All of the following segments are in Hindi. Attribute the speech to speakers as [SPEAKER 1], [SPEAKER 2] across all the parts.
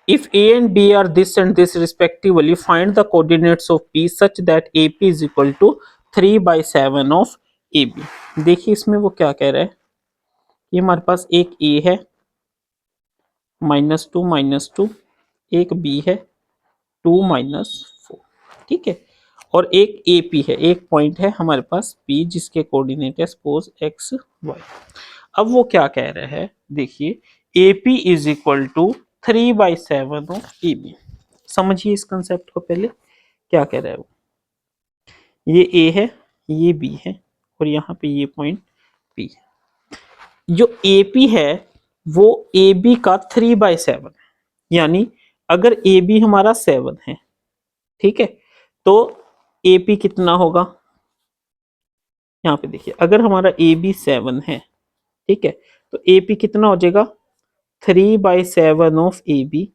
[SPEAKER 1] If A and B are this and this respectively, find the coordinates of P such that AP is equal to 3/7 of AB. देखिए इसमें वो क्या कह रहा है कि हमारे पास एक A है -2 एक B है 2 -4, ठीक है, और एक AP है, एक पॉइंट है हमारे पास P जिसके कोऑर्डिनेट है सपोज x y। अब वो क्या कह रहा है, देखिए AP is equal to 3/7 of AB। समझिए इस कंसेप्ट को पहले, क्या कह रहा है वो, ये A है ये B है और यहाँ पे ये पॉइंट P है। जो AP है वो AB का 3/7, यानी अगर AB हमारा 7 है, ठीक है, तो AP कितना होगा, यहाँ पे देखिए अगर हमारा AB 7 है, ठीक है, तो AP कितना हो जाएगा 3/7 ऑफ AB,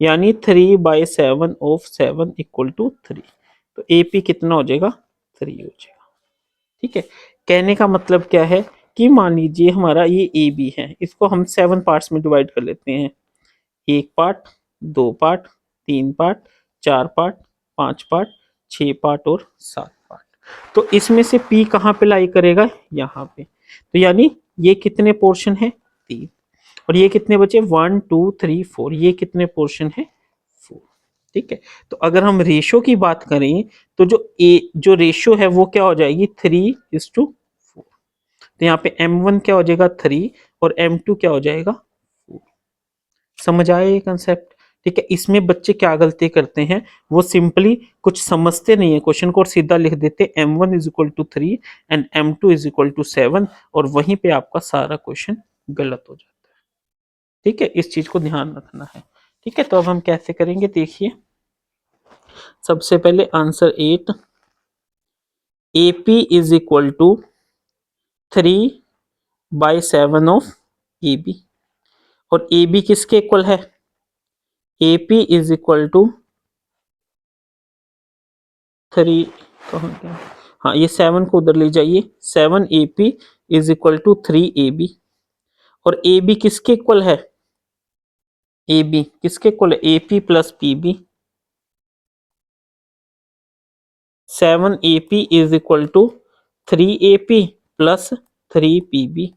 [SPEAKER 1] यानी 3/7 ऑफ 7 इक्वल टू 3, तो AP कितना हो जाएगा 3 हो जाएगा, ठीक है। कहने का मतलब क्या है कि मान लीजिए हमारा ये AB है, इसको हम 7 पार्ट्स में डिवाइड कर लेते हैं, 1 part 2 part 3 part 4 part 5 part 6 part और 7 पार्ट, तो इसमें से P कहाँ पे लाई करेगा, यहाँ पे, तो यानी ये कितने पोर्शन है 3, और ये कितने बचे 1 2 3 4, ये कितने पोर्शन है 4, ठीक है। तो अगर हम रेशो की बात करें तो जो रेशो है वो क्या हो जाएगी 3:4, तो यहाँ पे M1 क्या हो जाएगा 3 और M2 क्या हो जाएगा 4। समझ आया ये कंसेप्ट, ठीक है। इसमें बच्चे क्या गलती करते हैं, वो सिंपली कुछ समझते नहीं है क्वेश्चन को और सीधा लिख देते M1 is equal to 3 and M2 is equal to 7, और वहीं पे आपका सारा क्वेश्चन गलत हो जाता है, ठीक है। इस चीज को ध्यान रखना है, ठीक है। तो अब हम कैसे करेंगे, देखिए सबसे पहले answer 8, AP is equal to 3/7 of AB, और AB किसके इक्वल है, AP इज इक्वल टू 3, कहाँ गया, हाँ ये 7 को उधर ले जाइए, 7 AP is equal to 3AB, और AB किसके इक्वल है, AB किसके इक्वल है, AP plus PB, 7 AP is equal to 3 AP plus 3 PB,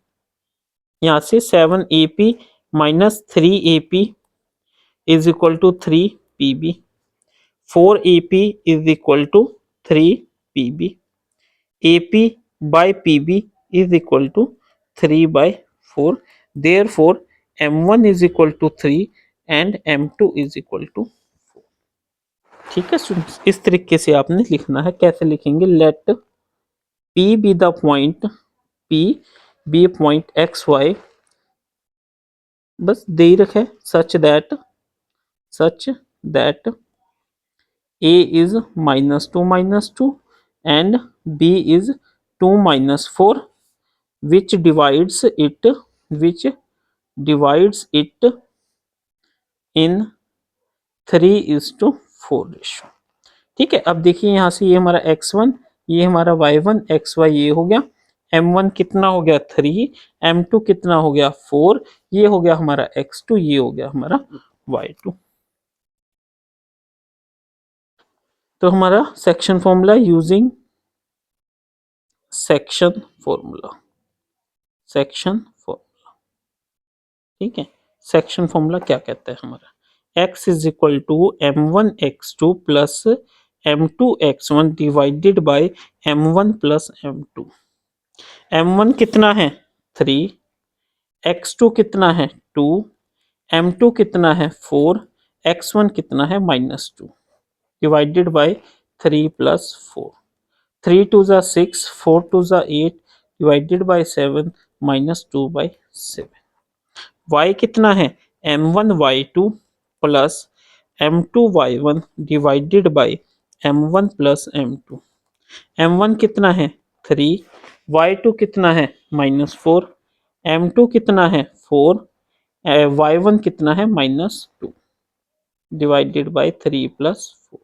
[SPEAKER 1] यहाँ से 7 AP minus 3 AP is equal to 3 PB, 4 AP is equal to 3 PB, AP by PB is equal to 3/4, therefore M1 is equal to 3 and M2 is equal to 4, ठीक है स्टूडेंट्स। इस तरीके से आपने लिखना है, कैसे लिखेंगे, late P be the point, P be a point XY, बस दे ही रखे such that A is -2 and B is 2 - 4, which divides it in 3:4 ratio, ठीक है। अब देखिए यहाँ से ये हमारा x1 ये हमारा y1 xy ये हो गया, m1 कितना हो गया 3, m2 कितना हो गया 4, ये हो गया हमारा x2, ये हो गया हमारा y2। तो हमारा section formula using section formula, ठीक है। सेक्शन फॉर्मूला क्या कहता है हमारा, x is equal to m1 x2 plus m2 x1 divided by m1 plus m2। m1 कितना है 3, x2 कितना है 2, m2 कितना है 4, x1 कितना है -2, डिवाइडेड बाय 3 + 4, 3 2 ज़ा 6, 4 2 ज़ा 8, डिवाइडेड बाय 7 -2/7। y कितना है m1 y2 plus m2 y1 divided by m1 plus m2। m1 कितना है 3, y2 कितना है -4, m2 कितना है 4, y1 कितना है -2, डिवाइडेड बाय 3 + 4,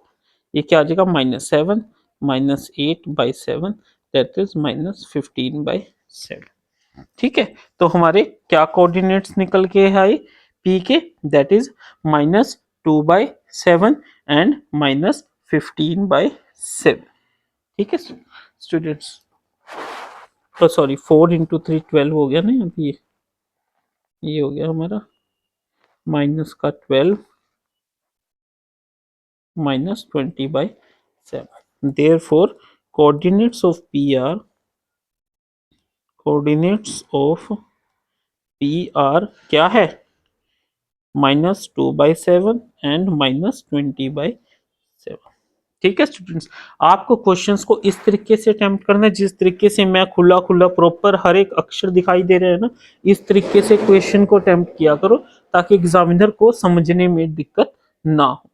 [SPEAKER 1] ये क्या आ जाएगा -7 -8/7, दैट इज -15/7, ठीक है। तो हमारे क्या कोऑर्डिनेट्स निकल के आए, पी के, दैट इज -2/7 एंड -15/7। ठीक है स्टूडेंट्स, तो सॉरी 4 × 3 12 हो गया ना, अभी ये हो गया हमारा -12 -20/7। therefore coordinates of P are क्या है, -2/7 एंड -20/7। ठीक है स्टूडेंट्स, आपको क्वेश्चंस को इस तरीके से अटेम्प्ट करना है जिस तरीके से मैं खुला खुला प्रॉपर हर एक अक्षर दिखाई दे रहे हैं ना, इस तरीके से क्वेश्चन को अटेम्प्ट किया करो ताकि एग्जामिनर को समझने में दिक्कत ना हो।